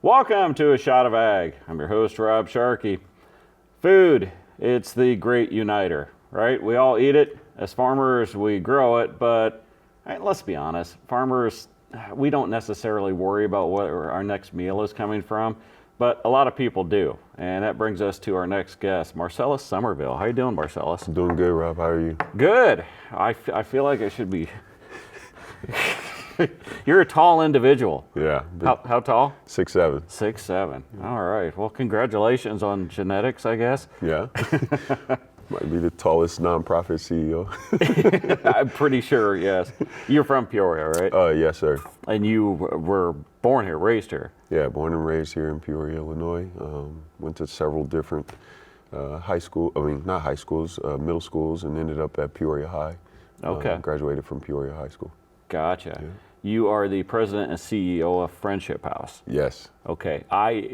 Welcome to A Shot of Ag. I'm your host, Rob Sharkey. Food, it's the great uniter, right? We all eat it. As farmers, we grow it, but let's be honest, farmers, we don't necessarily worry about what our next meal is coming from, but a lot of people do. And that brings us to our next guest, Marcellus Sommerville. How you doing, Marcellus? I'm doing good, Rob. How are you? Good. I feel like I should be... You're a tall individual. Yeah. How tall? 6'7". 6'7". All right. Well, congratulations on genetics, I guess. Yeah. Might be the tallest nonprofit CEO. I'm pretty sure, yes. You're from Peoria, right? Yes, sir. And you were born here, raised here. Yeah, born and raised here in Peoria, Illinois. Went to several different not high schools, middle schools, and ended up at Peoria High. Okay. Graduated from Peoria High School. Gotcha. Yeah. You are the president and CEO of Friendship House. Yes. Okay.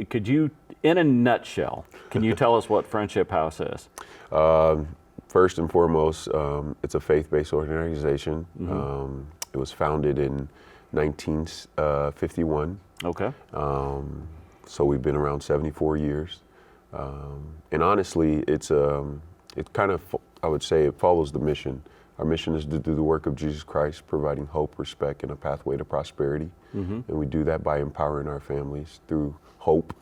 Could you, in a nutshell, can you tell us what Friendship House is? First and foremost, it's a faith-based organization. Mm-hmm. It was founded in 1951. Okay. So we've been around 74 years. And honestly, I would say it follows the mission. Our mission is to do the work of Jesus Christ, providing hope, respect, and a pathway to prosperity. Mm-hmm. And we do that by empowering our families through hope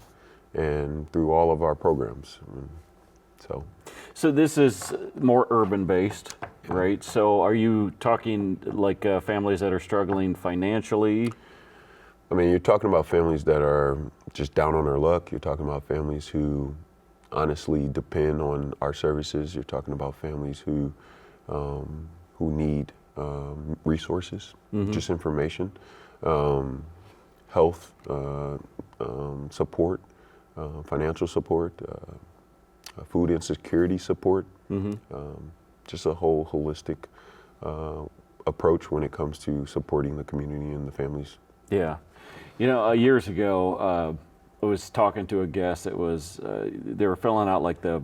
and through all of our programs. So this is more urban-based, right? So are you talking like families that are struggling financially? I mean, you're talking about families that are just down on their luck. You're talking about families who honestly depend on our services. You're talking about families who need resources, mm-hmm. just information, health support, financial support, food insecurity support, mm-hmm. Just a whole holistic approach when it comes to supporting the community and the families. Yeah. You know, years ago, I was talking to a guest that was, they were filling out like the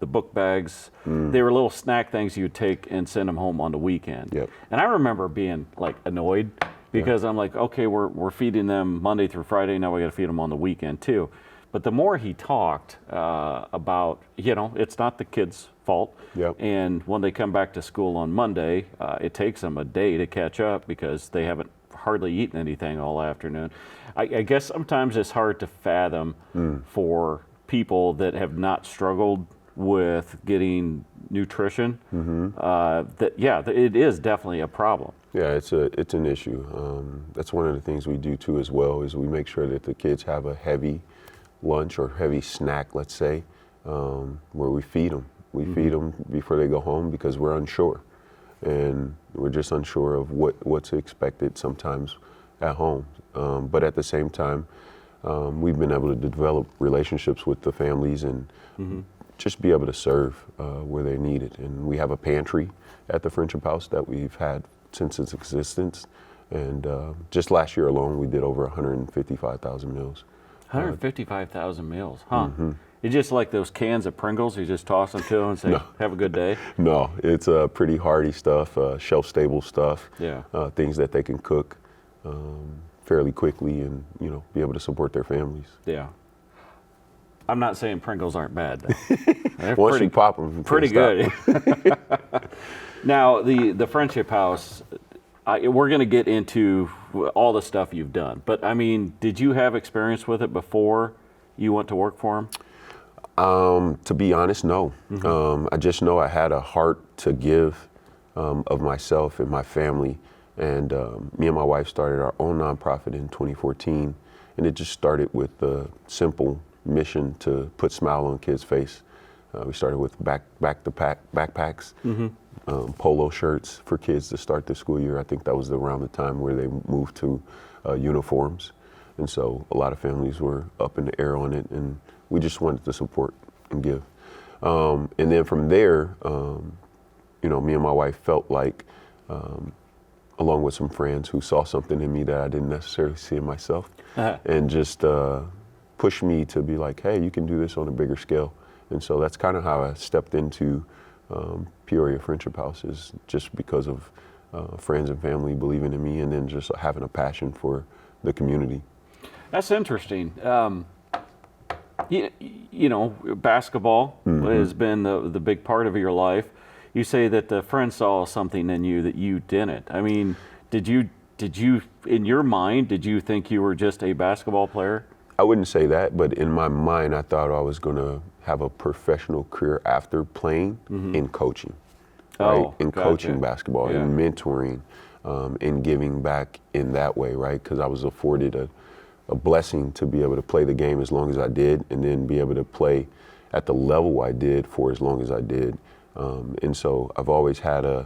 book bags. They were little snack things you would take and send them home on the weekend. Yep. And I remember being like annoyed because I'm like, okay, we're feeding them Monday through Friday. Now we got to feed them on the weekend too. But the more he talked about, it's not the kids' fault. Yep. And when they come back to school on Monday, it takes them a day to catch up because they haven't hardly eaten anything all afternoon. I guess sometimes it's hard to fathom for people that have not struggled with getting nutrition, mm-hmm. It is definitely a problem. Yeah, it's an issue. That's one of the things we do too as well, is we make sure that the kids have a heavy lunch or heavy snack, let's say, where we feed them. We mm-hmm. feed them before they go home because we're unsure. And we're just unsure of what's expected sometimes at home. But at the same time, we've been able to develop relationships with the families and mm-hmm. just be able to serve where they're needed. And we have a pantry at the Friendship House that we've had since its existence. And just last year alone, we did over 155,000 meals. 155,000 meals, huh? Mm-hmm. It's just like those cans of Pringles, you just toss them to them and say, have a good day? No, it's pretty hearty stuff, shelf-stable stuff, things that they can cook fairly quickly and, be able to support their families. Yeah. I'm not saying Pringles aren't bad, though. Once you pop them, you pretty good. Now, the Friendship House, we're going to get into all the stuff you've done. But, I mean, did you have experience with it before you went to work for them? To be honest, no. Mm-hmm. I just know I had a heart to give of myself and my family. And me and my wife started our own nonprofit in 2014. And it just started with the simple mission to put a smile on kids' face. We started with backpacks, mm-hmm. Polo shirts for kids to start the school year. I think that was around the time where they moved to uniforms. And so a lot of families were up in the air on it, and we just wanted to support and give. And then from there, me and my wife felt like, along with some friends who saw something in me that I didn't necessarily see in myself, and just pushed me to be like, hey, you can do this on a bigger scale. And so that's kind of how I stepped into Peoria Friendship House, is just because of friends and family believing in me, and then just having a passion for the community. That's interesting. You know, basketball has been the big part of your life. You say that the friend saw something in you that you didn't. I mean, did you, in your mind, did you think you were just a basketball player? I wouldn't say that, but in my mind, I thought I was going to have a professional career after playing in coaching, right? Oh, In gotcha. coaching basketball, Yeah. in mentoring, in giving back in that way, right? Because I was afforded a blessing to be able to play the game as long as I did, and then be able to play at the level I did for as long as I did. And so I've always I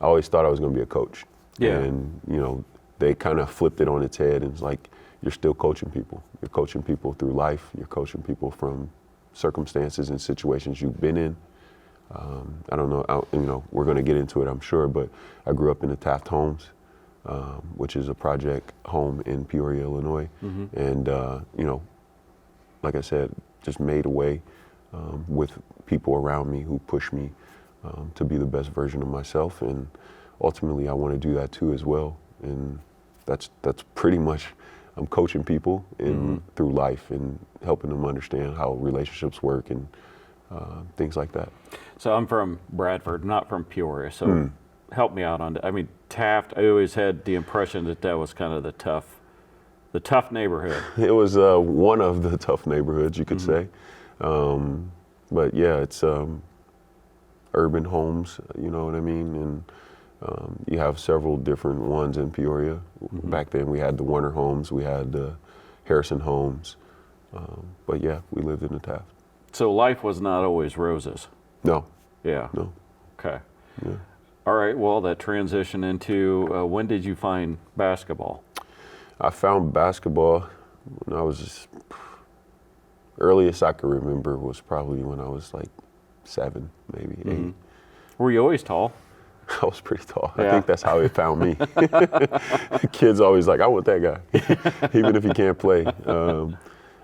always thought I was going to be a coach. Yeah. And, you know, they kind of flipped it on its head, and it's like, you're still coaching people. You're coaching people through life. You're coaching people from circumstances and situations you've been in. I don't know, you know, we're going to get into it, I'm sure, but I grew up in the Taft Homes, which is a project home in Peoria, Illinois. And, you know, like I said, just made a way with people around me who pushed me to be the best version of myself. And ultimately, I want to do that too as well. And that's pretty much, I'm coaching people through life and helping them understand how relationships work and things like that. So I'm from Bradford, not from Peoria. So help me out on that. I mean, Taft, I always had the impression that that was kind of the tough neighborhood. It was one of the tough neighborhoods, you could say. But yeah, it's urban homes, you know what I mean? And you have several different ones in Peoria. Back then we had the Warner homes, we had the Harrison homes. But yeah, we lived in the Taft. So life was not always roses. No, Yeah. no. Okay. Yeah. All right. Well, that transition into when did you find basketball? I found basketball when I was just, earliest I can remember was probably when I was like 7, maybe 8. Were you always tall? I was pretty tall. Yeah. I think that's how it found me. Kids always like, I want that guy, even if he can't play.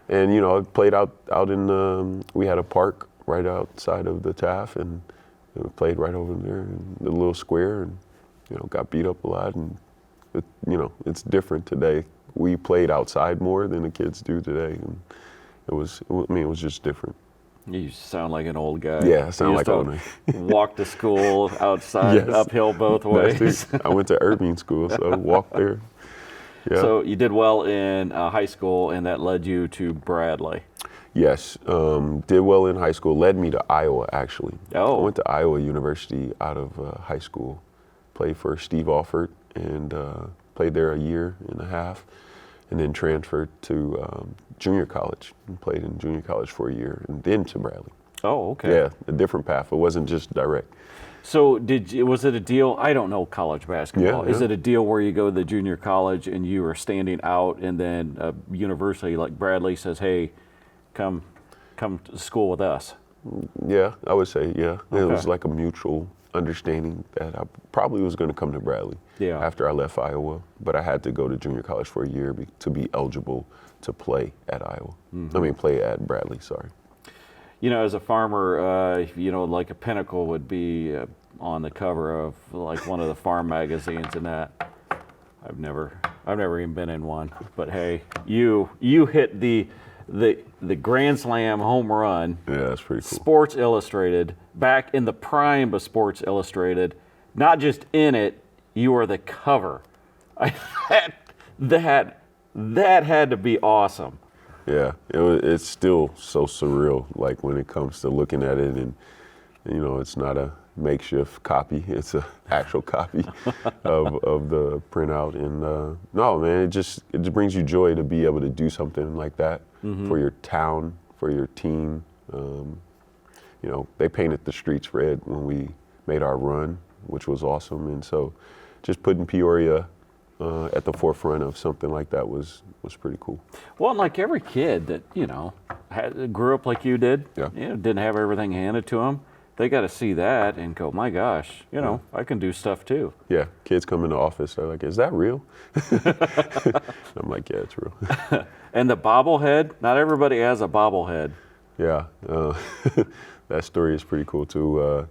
And you know, I played out in, we had a park right outside of the Taft, and we played right over there in the little square, and you know, got beat up a lot. And you know, it's different today. We played outside more than the kids do today, and it was just different. You sound like an old guy. Yeah, I sound You like used old. to walk to school outside, Yes. uphill both ways. I went to Irving School, so I walked there. Yeah. So you did well in high school, and that led you to Bradley. Yes, did well in high school. Led me to Iowa, actually. Oh. I went to Iowa University out of high school. Played for Steve Alford, and played there a year and a half, and then transferred to junior college and played in junior college for a year, and then to Bradley. Oh, okay. Yeah, a different path. It wasn't just direct. So was it a deal? I don't know college basketball. Yeah, Is yeah. it a deal where you go to the junior college and you are standing out, and then a university like Bradley says, "Hey, come to school with us"? Yeah, I would say, yeah. It Okay. was like a mutual understanding that I probably was going to come to Bradley Yeah. after I left Iowa, but I had to go to junior college for a year to be eligible to play at Iowa. I mean, play at Bradley, sorry. You know, as a farmer, you know, like a Pinnacle would be on the cover of like one of the farm magazines and that. I've never even been in one, but hey, you hit the Grand Slam home run. Yeah, that's pretty cool. Sports Illustrated, back in the prime of Sports Illustrated, not just in it, you were the cover. That had to be awesome. Yeah, it's still so surreal, like when it comes to looking at it, and you know, it's not a makeshift copy, it's an actual copy of the printout. And no, man, it just brings you joy to be able to do something like that for your town, for your team. You know, they painted the streets red when we made our run, which was awesome. And so just putting Peoria at the forefront of something like that was pretty cool. Well, and like every kid that, you know, grew up like you did, Yeah. you know, didn't have everything handed to them, they got to see that and go, my gosh, you know, I can do stuff too. Yeah, kids come in the office, they're like, is that real? I'm like, yeah, it's real. And the bobblehead, not everybody has a bobblehead. Yeah, that story is pretty cool too.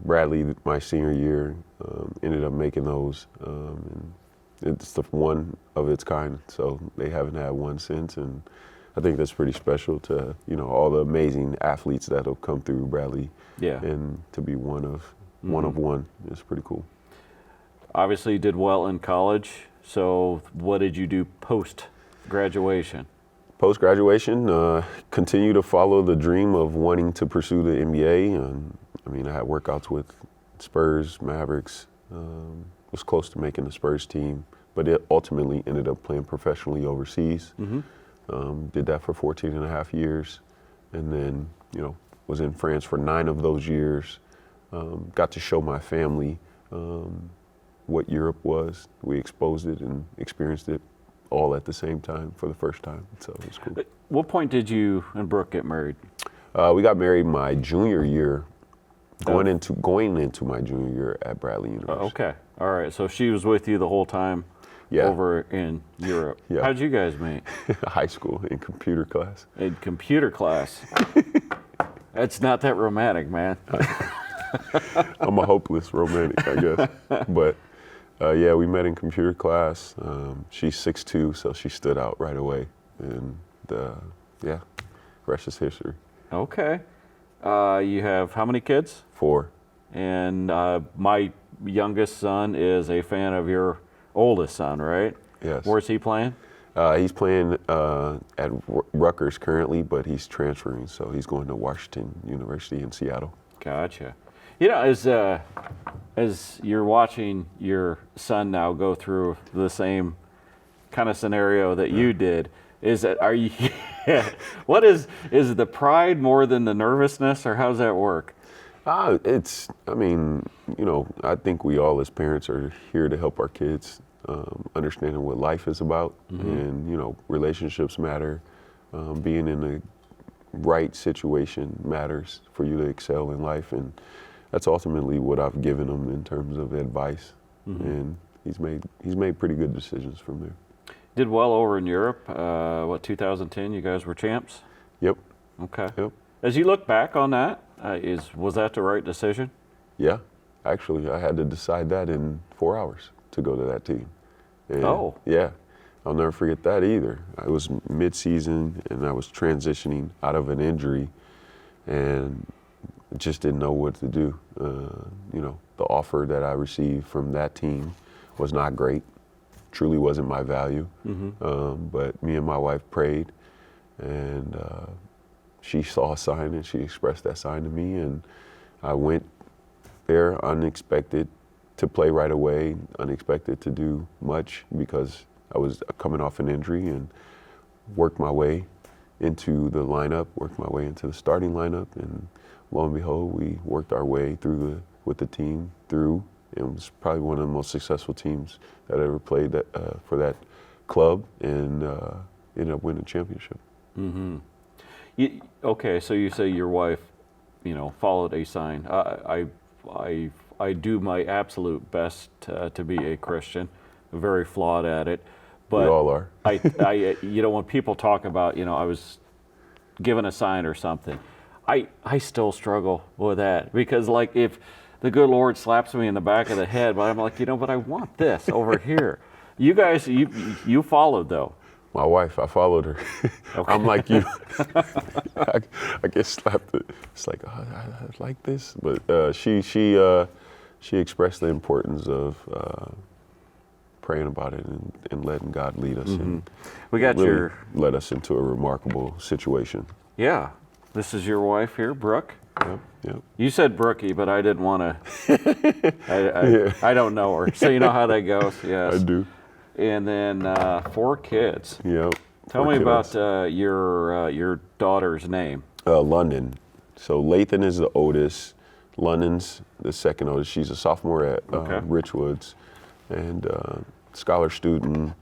Bradley, my senior year, ended up making those. And It's the one of its kind, so they haven't had one since, and I think that's pretty special to, all the amazing athletes that have come through Bradley. Yeah. And to be one of one is pretty cool. Obviously, you did well in college. So, what did you do post graduation? Post graduation, continue to follow the dream of wanting to pursue the NBA. I had workouts with Spurs, Mavericks. Was close to making the Spurs team, but it ultimately ended up playing professionally overseas. Did that for 14 and a half years, and then was in France for 9 of those years. Got to show my family what Europe was. We exposed it and experienced it all at the same time for the first time, so it was cool. At what point did you and Brooke get married? We got married my junior year, going into my junior year at Bradley University. Okay, all right. So she was with you the whole time. Yeah. Over in Europe. Yeah. How did you guys meet? High school in computer class. In computer class. That's not that romantic, man. I'm a hopeless romantic, I guess. But yeah, we met in computer class. She's 6'2", so she stood out right away. And yeah, rest is history. Okay. You have how many kids? 4. And my youngest son is a fan of your oldest son, right? Yes. Where's he playing? He's playing at Rutgers currently, but he's transferring, so he's going to Washington University in Seattle. Gotcha. As you're watching your son now go through the same kind of scenario that you did, what is the pride more than the nervousness, or how's that work? I think we all as parents are here to help our kids understanding what life is about, and relationships matter. Being in the right situation matters for you to excel in life, and that's ultimately what I've given him in terms of advice. And he's made pretty good decisions from there. Did well over in Europe. 2010? You guys were champs. Yep. Okay. Yep. As you look back on that, was that the right decision? Yeah, actually, I had to decide that in 4 hours to go to that team. And oh. Yeah, I'll never forget that either. I was mid-season and I was transitioning out of an injury, and just didn't know what to do. The offer that I received from that team was not great. Truly wasn't my value. But me and my wife prayed, and she saw a sign and she expressed that sign to me, and I went there unexpected to play right away, unexpected to do much because I was coming off an injury, and worked my way into the lineup, worked my way into the starting lineup, and lo and behold, we worked our way with the team through. It was probably one of the most successful teams that ever played for that club, and ended up winning a championship. Okay, so you say your wife, followed a sign. I do my absolute best to be a Christian. I'm very flawed at it, but We all are. when people talk about, I was given a sign or something, I still struggle with that, because if the good Lord slaps me in the back of the head, but I'm like, but I want this over here. You guys, you followed though. My wife, I followed her. Okay. I'm like you. I get slapped. It's like, oh, I like this, but she expressed the importance of praying about it and letting God lead us, and We got really led us into a remarkable situation. Yeah. This is your wife here, Brooke. Yep. You said Brookie, but I didn't want to. I don't know her, so you know how that goes. Yes. I do. And then 4 kids. Yep. Tell me about your daughter's name. London. So Lathan is the oldest. London's the second oldest. She's a sophomore at Richwoods, and scholar student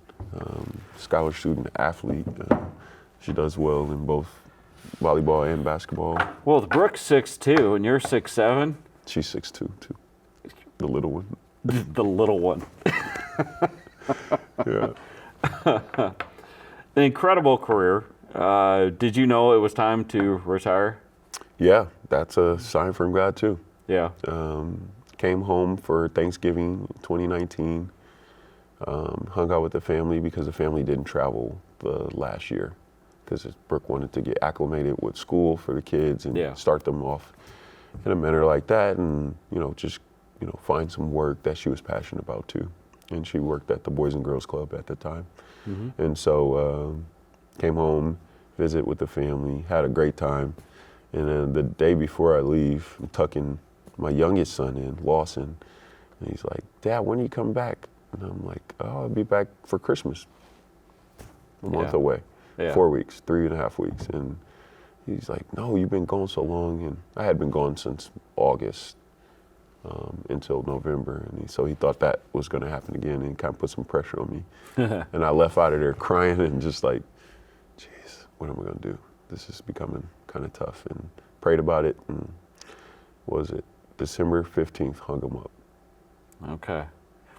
athlete. She does well in both volleyball and basketball. Well, if Brooke's 6'2" and you're 6'7". She's 6'2" too. The little one. The little one. Yeah. An incredible career. Did you know it was time to retire? Yeah, that's a sign from God too. Yeah. Came home for Thanksgiving 2019. hung out with the family because the family didn't travel the last year because Brooke wanted to get acclimated with school for the kids and Yeah. start them off in a manner like that, and just find some work that she was passionate about too. And she worked at the Boys and Girls Club at the time, and so came home, visit with the family, had a great time, and then the day before I leave, I'm tucking my youngest son in, Lawson, and he's like, "Dad, when are you coming back?" And I'm like, "Oh, I'll be back for Christmas." A month away, Yeah. 4 weeks, 3.5 weeks. And he's like, "No, you've been gone so long." And I had been gone since August until November. And so he thought that was going to happen again, and kind of put some pressure on me. And I left out of there crying and just like, geez, what am I going to do? This is becoming kind of tough. And prayed about it. And what was it? December 15th, hung him up. Okay.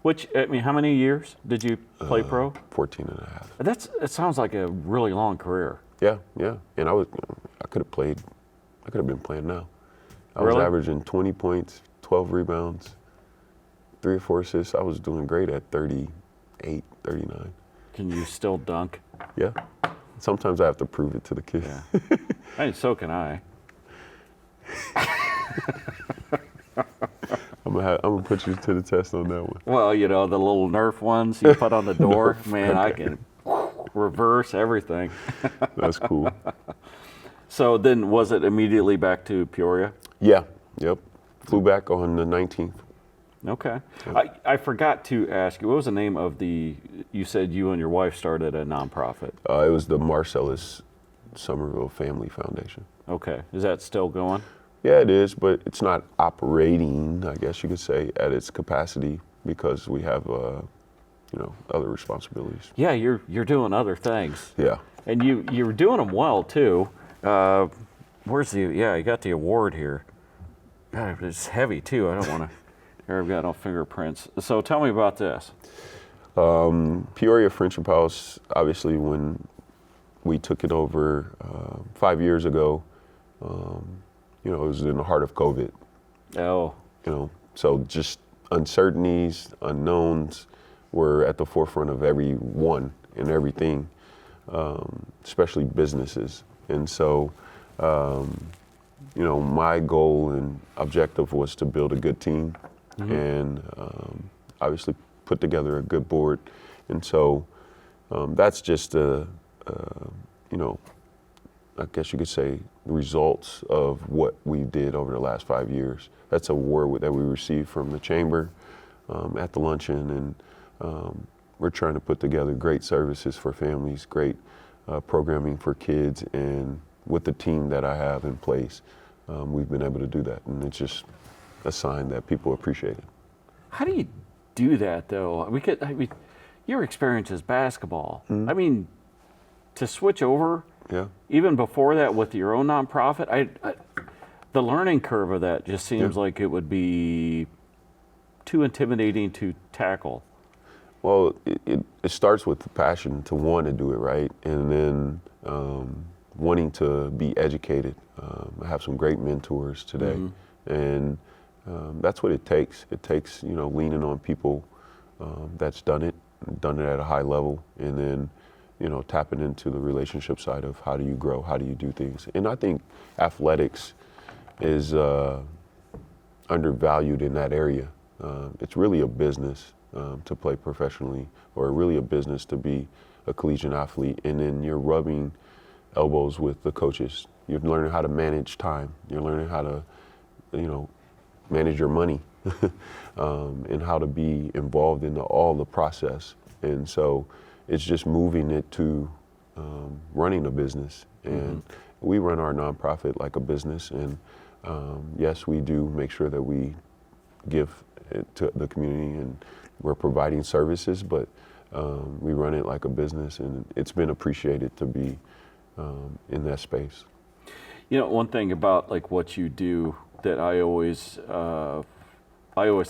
Which, I mean, how many years did you play pro? 14 and a half. It sounds like a really long career. Yeah. And I could have been playing now. I was Really? averaging 20 points, 12 rebounds, 3 or 4 assists. I was doing great at 38, 39. Can you still dunk? Yeah. Sometimes I have to prove it to the kids. Yeah. I mean, so can I. I'm gonna put you to the test on that one. Well, the little Nerf ones you put on the door, man, I can reverse everything. That's cool. So then was it immediately back to Peoria? Yeah. Yep. Flew back on the 19th. Okay. I forgot to ask you, what was the name of you said you and your wife started a nonprofit. It was the Marcellus Sommerville Family Foundation. Okay. Is that still going? Yeah, it is, but it's not operating, I guess you could say, at its capacity because we have, other responsibilities. Yeah, you're doing other things. Yeah. And you're doing them well too. You got the award here. God, it's heavy too. I don't want to. Here I've got no fingerprints. So tell me about this. Peoria Friendship House, obviously when we took it over 5 years ago, it was in the heart of COVID. Oh. So just uncertainties, unknowns were at the forefront of everyone and everything, especially businesses. And so, my goal and objective was to build a good team and obviously put together a good board. And so that's just I guess you could say, results of what we did over the last 5 years. That's a award that we received from the chamber at the luncheon, and we're trying to put together great services for families, great programming for kids, and with the team that I have in place, we've been able to do that, and it's just a sign that people appreciate it. How do you do that though? Your experience is basketball. I mean, to switch over. Yeah. Even before that, with your own nonprofit, the learning curve of that just seems like it would be too intimidating to tackle. Well, it starts with the passion to want to do it, right? And then wanting to be educated. I have some great mentors today, and that's what it takes. It takes, leaning on people that's done it at a high level, and then tapping into the relationship side of how do you grow, how do you do things. And I think athletics is undervalued in that area. It's really a business to play professionally, or really a business to be a collegiate athlete. And then you're rubbing elbows with the coaches. You're learning how to manage time. You're learning how to, manage your money and how to be involved in all the process. And so it's just moving it to running a business. And we run our nonprofit like a business. And yes, we do make sure that we give it to the community and we're providing services, but we run it like a business, and it's been appreciated to be in that space. One thing about like what you do that I always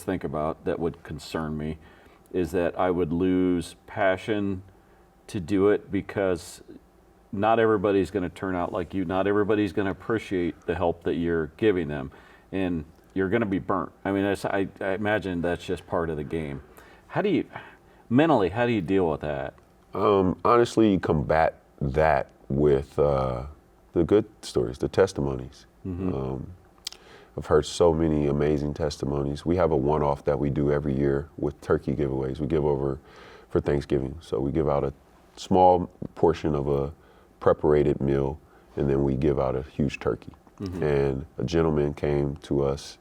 think about that would concern me is that I would lose passion to do it because not everybody's going to turn out like you. Not everybody's going to appreciate the help that you're giving them, and you're going to be burnt. I mean, I imagine that's just part of the game. Mentally, how do you deal with that? Honestly, you combat that with the good stories, the testimonies. I've heard so many amazing testimonies. We have a one-off that we do every year with turkey giveaways. We give over for Thanksgiving. So we give out a small portion of a preparated meal, and then we give out a huge turkey. And a gentleman came to us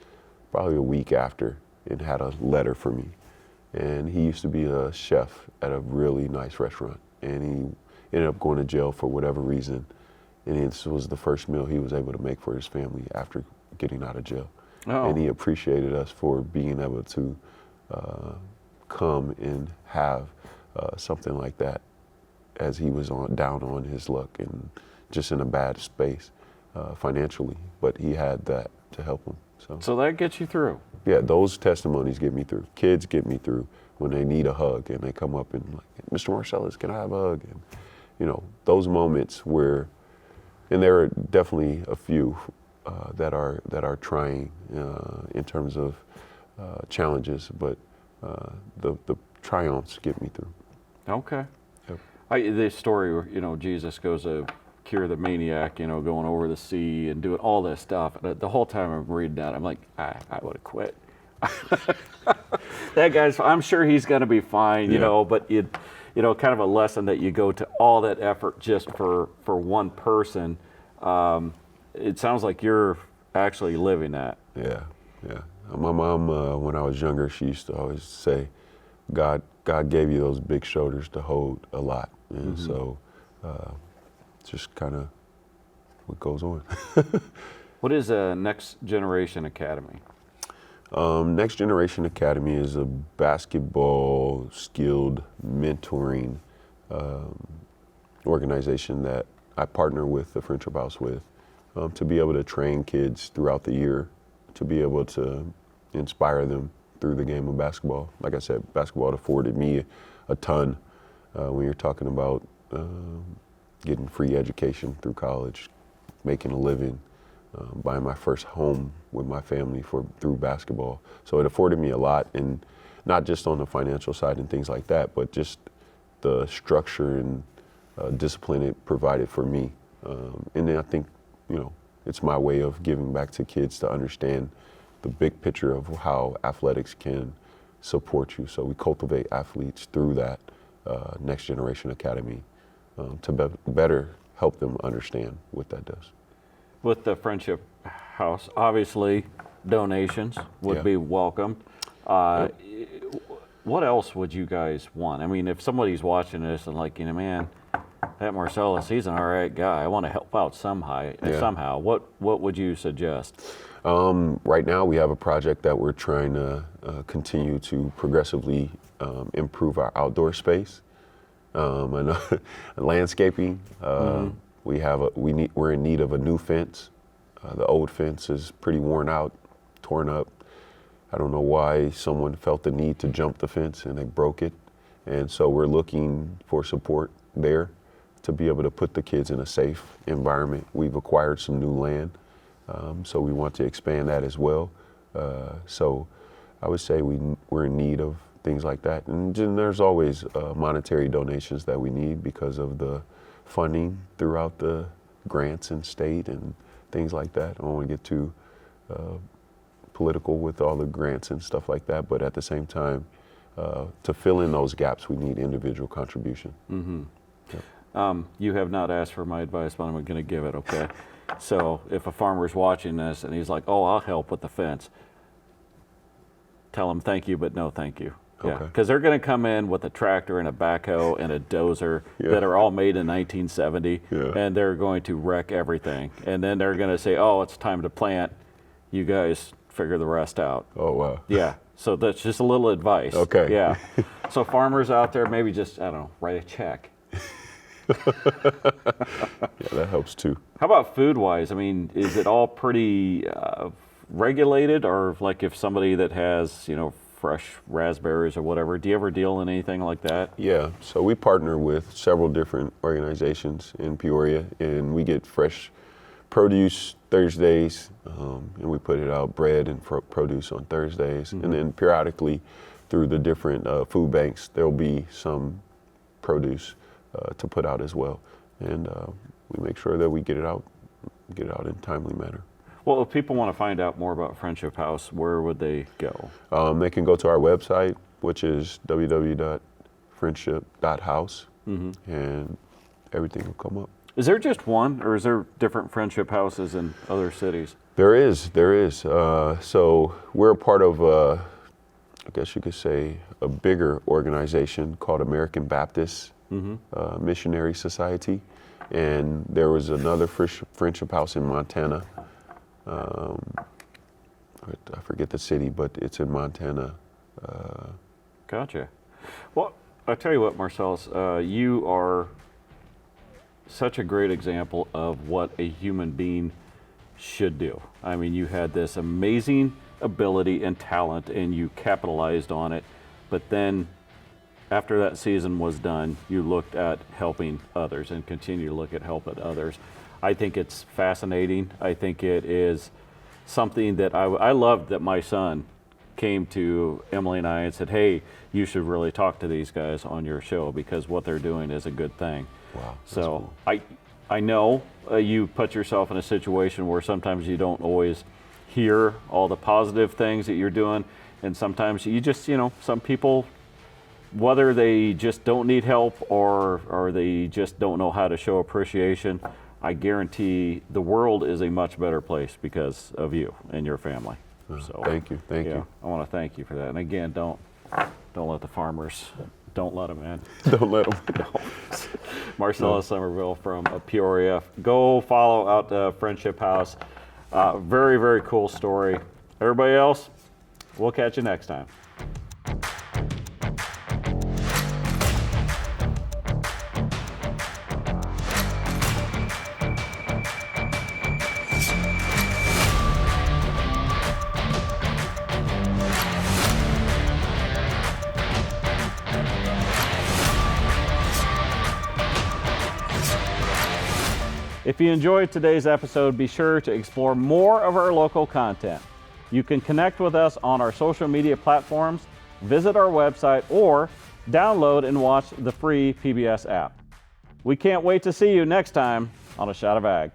probably a week after and had a letter for me. And he used to be a chef at a really nice restaurant. And he ended up going to jail for whatever reason. And this was the first meal he was able to make for his family after getting out of jail. Oh. And he appreciated us for being able to come and have something like that as he was down on his luck and just in a bad space financially. But he had that to help him. So that gets you through. Yeah, those testimonies get me through. Kids get me through when they need a hug and they come up and like, Mr. Marcellus, can I have a hug? And, you know, those moments where, and there are definitely a few that are trying in terms of challenges, but the triumphs get me through. Okay. Yep. This story where, you know, Jesus goes to cure the maniac, you know, going over the sea and doing all this stuff. The whole time I'm reading that, I'm like, I would have quit. That guy's, I'm sure he's going to be fine, you know, but you know, kind of a lesson that you go to all that effort just for one person. It sounds like you're actually living that. Yeah. My mom, when I was younger, she used to always say, God gave you those big shoulders to hold a lot. And so it's just kind of what goes on. What is a Next Generation Academy? Next Generation Academy is a basketball skilled mentoring organization that I partner with the Friendship House with to be able to train kids throughout the year, to be able to inspire them through the game of basketball. Like I said, basketball afforded me a ton when you're talking about getting free education through college, making a living, buying my first home with my family through basketball. So it afforded me a lot, and not just on the financial side and things like that, but just the structure and discipline it provided for me. And then I think, you know, it's my way of giving back to kids to understand the big picture of how athletics can support you. So we cultivate athletes through that Next Generation Academy to better help them understand what that does. With the Friendship House, obviously donations would be welcome. What else would you guys want? I mean, if somebody's watching this and like, you know, man, that Marcellus, he's an all right guy. I want to help out somehow. What would you suggest? Right now, we have a project that we're trying to continue to progressively improve our outdoor space and landscaping. We're in need of a new fence. The old fence is pretty worn out, torn up. I don't know why someone felt the need to jump the fence and they broke it. And so we're looking for support there to be able to put the kids in a safe environment. We've acquired some new land, so we want to expand that as well. So I would say we're in need of things like that. And then there's always monetary donations that we need because of the funding throughout the grants and state and things like that. I don't want to get too political with all the grants and stuff like that, but at the same time, to fill in those gaps, we need individual contribution. Yep. You have not asked for my advice, but I'm going to give it, okay? So if a farmer's watching this and he's like, oh, I'll help with the fence, tell him thank you, but no thank you. Yeah, because they're going to come in with a tractor and a backhoe and a dozer that are all made in 1970, and they're going to wreck everything. And then they're going to say, oh, it's time to plant. You guys figure the rest out. Oh, wow. Yeah, so that's just a little advice. Okay. Yeah. So farmers out there, maybe just, I don't know, write a check. Yeah, that helps too. How about food-wise? I mean, is it all pretty regulated, or like if somebody that has, you know, fresh raspberries or whatever, do you ever deal in anything like that? Yeah, so we partner with several different organizations in Peoria, and we get fresh produce Thursdays, and we put it out, bread and produce on Thursdays, and then periodically through the different food banks, there'll be some produce to put out as well. And we make sure that we get it out in a timely manner. Well, if people want to find out more about Friendship House, where would they go? They can go to our website, which is www.friendship.house, and everything will come up. Is there just one, or is there different Friendship Houses in other cities? There is. So we're a part of, I guess you could say, a bigger organization called American Baptist Missionary Society. And there was another Friendship House in Montana. I forget the city, but it's in Montana. Gotcha. Well, I'll tell you what, Marcellus, you are such a great example of what a human being should do. I mean, you had this amazing ability and talent, and you capitalized on it. But then, after that season was done, you looked at helping others and continue to look at helping others. I think it's fascinating. I think it is something that I loved that my son came to Emily and I and said, hey, you should really talk to these guys on your show because what they're doing is a good thing. Wow. So cool. I know you put yourself in a situation where sometimes you don't always hear all the positive things that you're doing. And sometimes you just, some people, whether they just don't need help or they just don't know how to show appreciation, I guarantee the world is a much better place because of you and your family. So Thank you. I want to thank you for that. And again, don't let the farmers, don't let them in. Don't let them. Marcellus Sommerville from Peoria. Go follow out Friendship House. Very, very cool story. Everybody else, we'll catch you next time. If you enjoyed today's episode, be sure to explore more of our local content. You can connect with us on our social media platforms, visit our website, or download and watch the free PBS app. We can't wait to see you next time on A Shot of Ag.